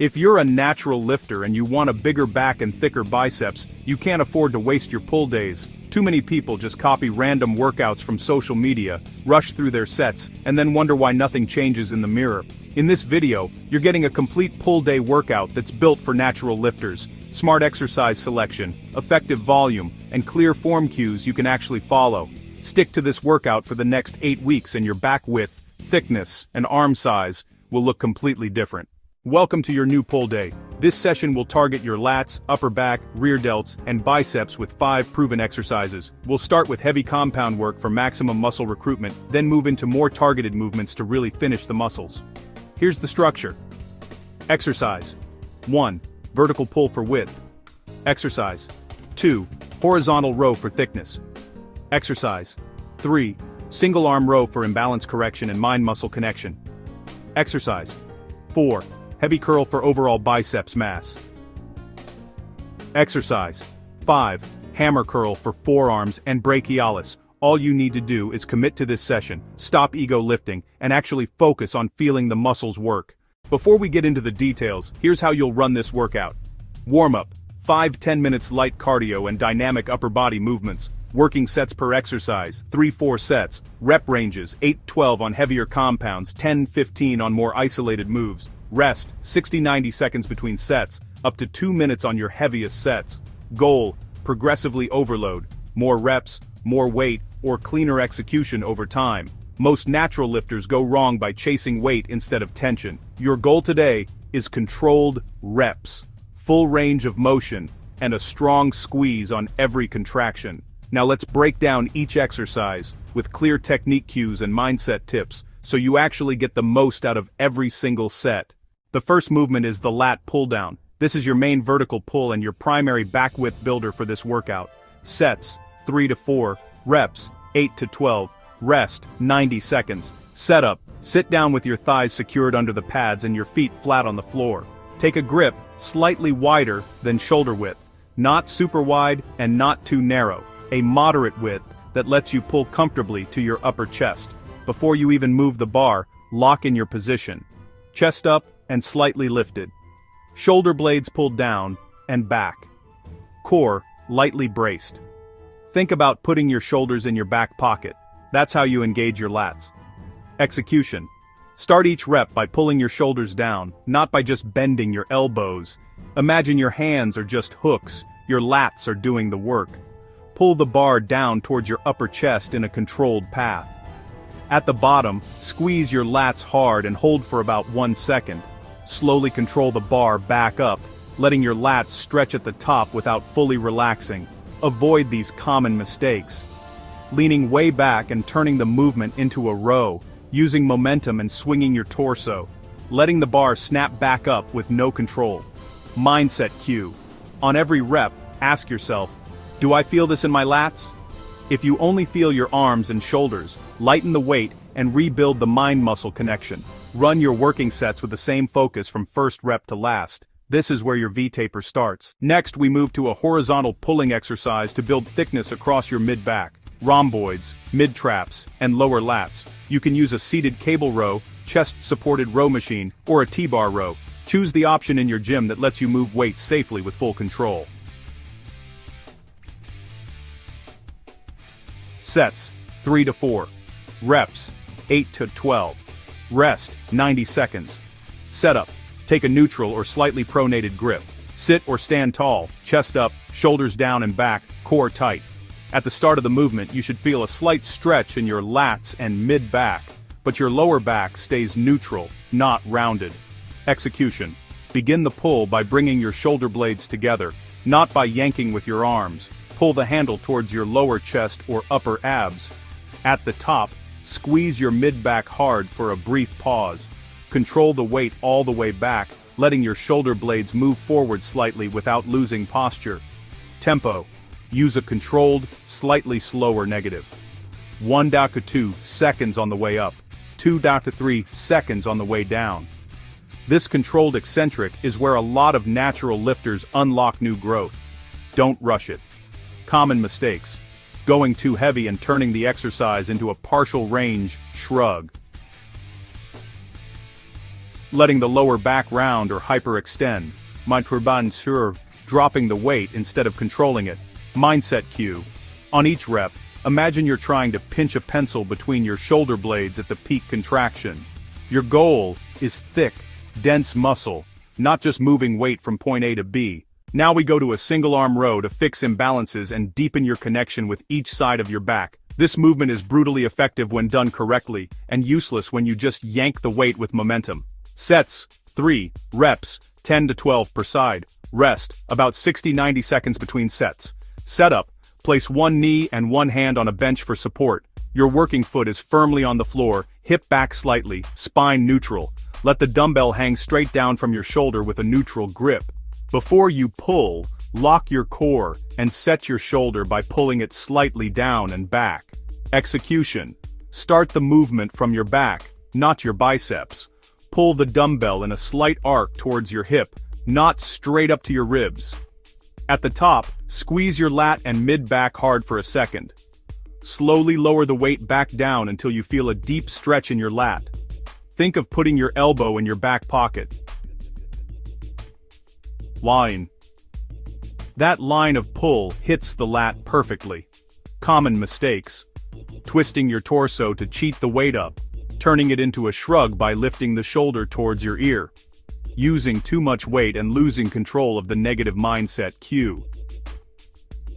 If you're a natural lifter and you want a bigger back and thicker biceps, you can't afford to waste your pull days. Too many people just copy random workouts from social media, rush through their sets, and then wonder why nothing changes in the mirror. In this video, you're getting a complete pull day workout that's built for natural lifters. Smart exercise selection, effective volume, and clear form cues you can actually follow. Stick to this workout for the next 8 weeks and your back width, thickness, and arm size will look completely different. Welcome to your new pull day. This session will target your lats, upper back, rear delts, and biceps with 5 proven exercises. We'll start with heavy compound work for maximum muscle recruitment, then move into more targeted movements to really finish the muscles. Here's the structure. Exercise 1. Vertical pull for width. Exercise 2. Horizontal row for thickness. Exercise 3. Single arm row for imbalance correction and mind-muscle connection. Exercise 4. Heavy curl for overall biceps mass. Exercise 5. Hammer curl for forearms and brachialis. All you need to do is commit to this session, stop ego lifting, and actually focus on feeling the muscles work. Before we get into the details, here's how you'll run this workout. Warm-up: 5-10 minutes light cardio and dynamic upper body movements. Working sets per exercise, 3-4 sets. Rep ranges, 8-12 on heavier compounds, 10-15 on more isolated moves. Rest, 60-90 seconds between sets, up to 2 minutes on your heaviest sets. Goal: progressively overload, more reps, more weight, or cleaner execution over time. Most natural lifters go wrong by chasing weight instead of tension. Your goal today is controlled reps, full range of motion, and a strong squeeze on every contraction. Now let's break down each exercise with clear technique cues and mindset tips so you actually get the most out of every single set. The first movement is the lat pull down. This is your main vertical pull and your primary back width builder for this workout. Sets: 3-4, reps: 8-12, rest: 90 seconds. Setup: sit down with your thighs secured under the pads and your feet flat on the floor. Take a grip slightly wider than shoulder width, not super wide and not too narrow. A moderate width that lets you pull comfortably to your upper chest. Before you even move the bar, lock in your position. Chest up and slightly lifted. Shoulder blades pulled down and back. Core lightly braced. Think about putting your shoulders in your back pocket. That's how you engage your lats. Execution: start each rep by pulling your shoulders down, not by just bending your elbows. Imagine your hands are just hooks, your lats are doing the work. Pull the bar down towards your upper chest in a controlled path. At the bottom, squeeze your lats hard and hold for about 1 second. Slowly control the bar back up, letting your lats stretch at the top without fully relaxing. Avoid these common mistakes. Leaning way back and turning the movement into a row, using momentum and swinging your torso. Letting the bar snap back up with no control. Mindset cue: on every rep, ask yourself, do I feel this in my lats? If you only feel your arms and shoulders, lighten the weight and rebuild the mind-muscle connection. Run your working sets with the same focus from first rep to last. This is where your V-taper starts. Next, we move to a horizontal pulling exercise to build thickness across your mid-back, rhomboids, mid-traps, and lower lats. You can use a seated cable row, chest-supported row machine, or a T-bar row. Choose the option in your gym that lets you move weight safely with full control. Sets: 3-4. Reps: 8-12. Rest: 90 seconds. Setup: take a neutral or slightly pronated grip. Sit or stand tall, chest up, shoulders down and back, core tight. At the start of the movement, you should feel a slight stretch in your lats and mid-back, but your lower back stays neutral, not rounded. Execution: begin the pull by bringing your shoulder blades together, not by yanking with your arms. Pull the handle towards your lower chest or upper abs. At the top, squeeze your mid-back hard for a brief pause. Control the weight all the way back, letting your shoulder blades move forward slightly without losing posture. Tempo: use a controlled, slightly slower negative. 1-2 seconds on the way up, 2-3 seconds on the way down. This controlled eccentric is where a lot of natural lifters unlock new growth. Don't rush it. Common mistakes: going too heavy and turning the exercise into a partial range shrug. letting the lower back round or hyperextend. Maintien sur, dropping the weight instead of controlling it. Mindset cue. On each rep, imagine you're trying to pinch a pencil between your shoulder blades at the peak contraction. Your goal is thick, dense muscle, not just moving weight from point A to B. Now we go to a single arm row to fix imbalances and deepen your connection with each side of your back. This movement is brutally effective when done correctly, and useless when you just yank the weight with momentum. Sets, 3 reps, 10 to 12 per side. Rest, about 60-90 seconds between sets. Setup, place one knee and one hand on a bench for support. Your working foot is firmly on the floor, hip back slightly, spine neutral. Let the dumbbell hang straight down from your shoulder with a neutral grip. Before you pull, lock your core and set your shoulder by pulling it slightly down and back. Execution. Start the movement from your back, not your biceps. Pull the dumbbell in a slight arc towards your hip, not straight up to your ribs. At the top, squeeze your lat and mid-back hard for a second. Slowly lower the weight back down until you feel a deep stretch in your lat. Think of putting your elbow in your back pocket. Line. That line of pull hits the lat perfectly. Common mistakes. Twisting your torso to cheat the weight up, turning it into a shrug by lifting the shoulder towards your ear. Using too much weight and losing control of the negative mindset cue.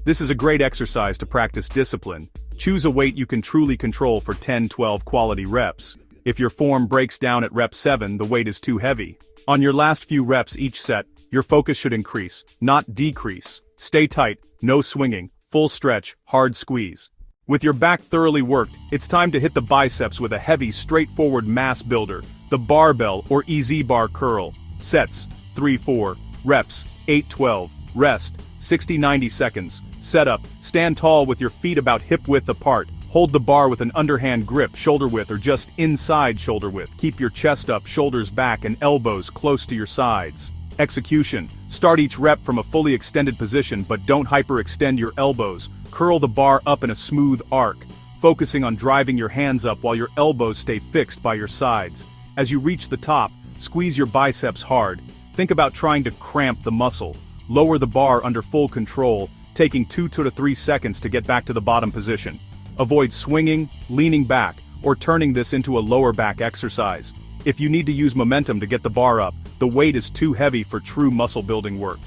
This is a great exercise to practice discipline. Choose a weight you can truly control for 10-12 quality reps. If your form breaks down at rep 7, the weight is too heavy. On your last few reps each set, your focus should increase, not decrease. Stay tight, no swinging, full stretch, hard squeeze. With your back thoroughly worked, it's time to hit the biceps with a heavy, straightforward mass builder, the barbell or EZ bar curl. Sets, 3-4, reps, 8-12, rest, 60-90 seconds. Setup, stand tall with your feet about hip width apart. Hold the bar with an underhand grip, shoulder width or just inside shoulder width. Keep your chest up, shoulders back, and elbows close to your sides. Execution. Start each rep from a fully extended position, but don't hyperextend your elbows. Curl the bar up in a smooth arc, focusing on driving your hands up while your elbows stay fixed by your sides. As you reach the top, squeeze your biceps hard. Think about trying to cramp the muscle. Lower the bar under full control, taking 2 to 3 seconds to get back to the bottom position. Avoid swinging, leaning back, or turning this into a lower back exercise. If you need to use momentum to get the bar up, the weight is too heavy for true muscle building work.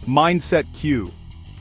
Mindset cue.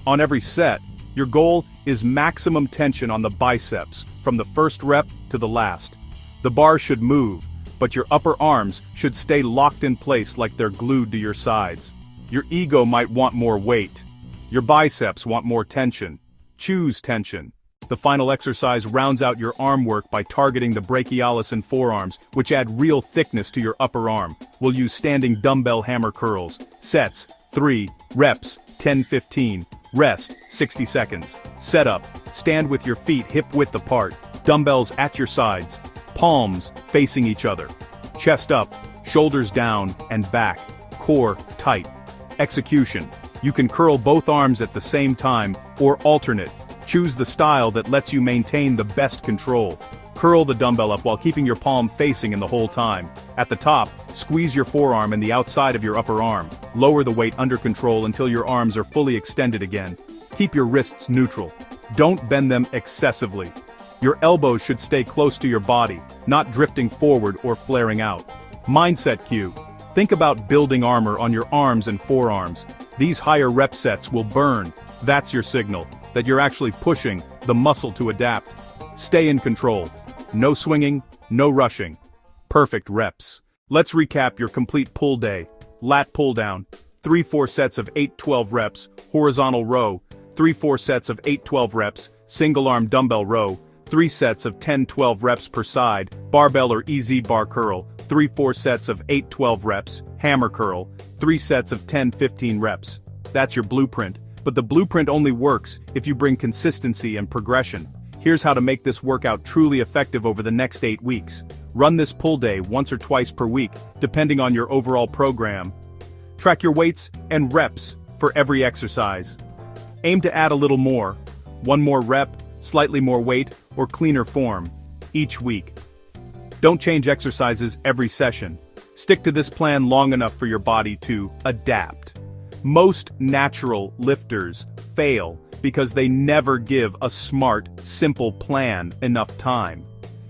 On every set, your goal is maximum tension on the biceps, from the first rep to the last. The bar should move, but your upper arms should stay locked in place like they're glued to your sides. Your ego might want more weight. Your biceps want more tension. Choose tension. The final exercise rounds out your arm work by targeting the brachialis and forearms, which add real thickness to your upper arm. We'll use standing dumbbell hammer curls. Sets, 3, reps, 10-15, rest, 60 seconds. Setup, stand with your feet hip width apart, dumbbells at your sides, palms facing each other. Chest up, shoulders down and back, core tight. Execution, you can curl both arms at the same time or alternate. Choose the style that lets you maintain the best control. Curl the dumbbell up while keeping your palm facing in the whole time. At the top, squeeze your forearm and the outside of your upper arm. Lower the weight under control until your arms are fully extended again. Keep your wrists neutral. Don't bend them excessively. Your elbows should stay close to your body, not drifting forward or flaring out. Mindset cue. Think about building armor on your arms and forearms. These higher rep sets will burn. That's your signal that you're actually pushing the muscle to adapt. Stay in control. No swinging, no rushing. Perfect reps. Let's recap your complete pull day. Lat pull down. 3-4 sets of 8-12 reps, horizontal row. 3-4 sets of 8-12 reps, single arm dumbbell row. 3 sets of 10-12 reps per side, barbell or EZ bar curl. 3-4 sets of 8-12 reps, hammer curl. 3 sets of 10-15 reps. That's your blueprint. But the blueprint only works if you bring consistency and progression. Here's how to make this workout truly effective over the next 8 weeks. Run this pull day once or twice per week, depending on your overall program. Track your weights and reps for every exercise. Aim to add a little more. 1 more rep, slightly more weight, or cleaner form each week. Don't change exercises every session. Stick to this plan long enough for your body to adapt. Most natural lifters fail because they never give a smart, simple plan enough time.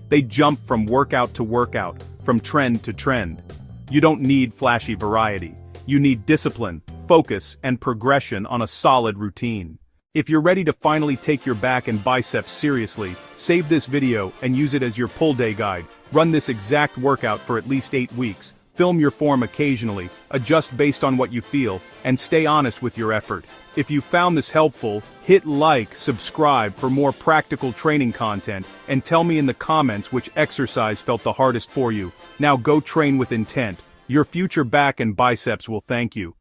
They jump from workout to workout, from trend to trend. You don't need flashy variety. You need discipline, focus, and progression on a solid routine. If you're ready to finally take your back and biceps seriously, save this video and use it as your pull day guide. Run this exact workout for at least 8 weeks. Film your form occasionally, adjust based on what you feel, and stay honest with your effort. If you found this helpful, hit like, subscribe for more practical training content, and tell me in the comments which exercise felt the hardest for you. Now go train with intent. Your future back and biceps will thank you.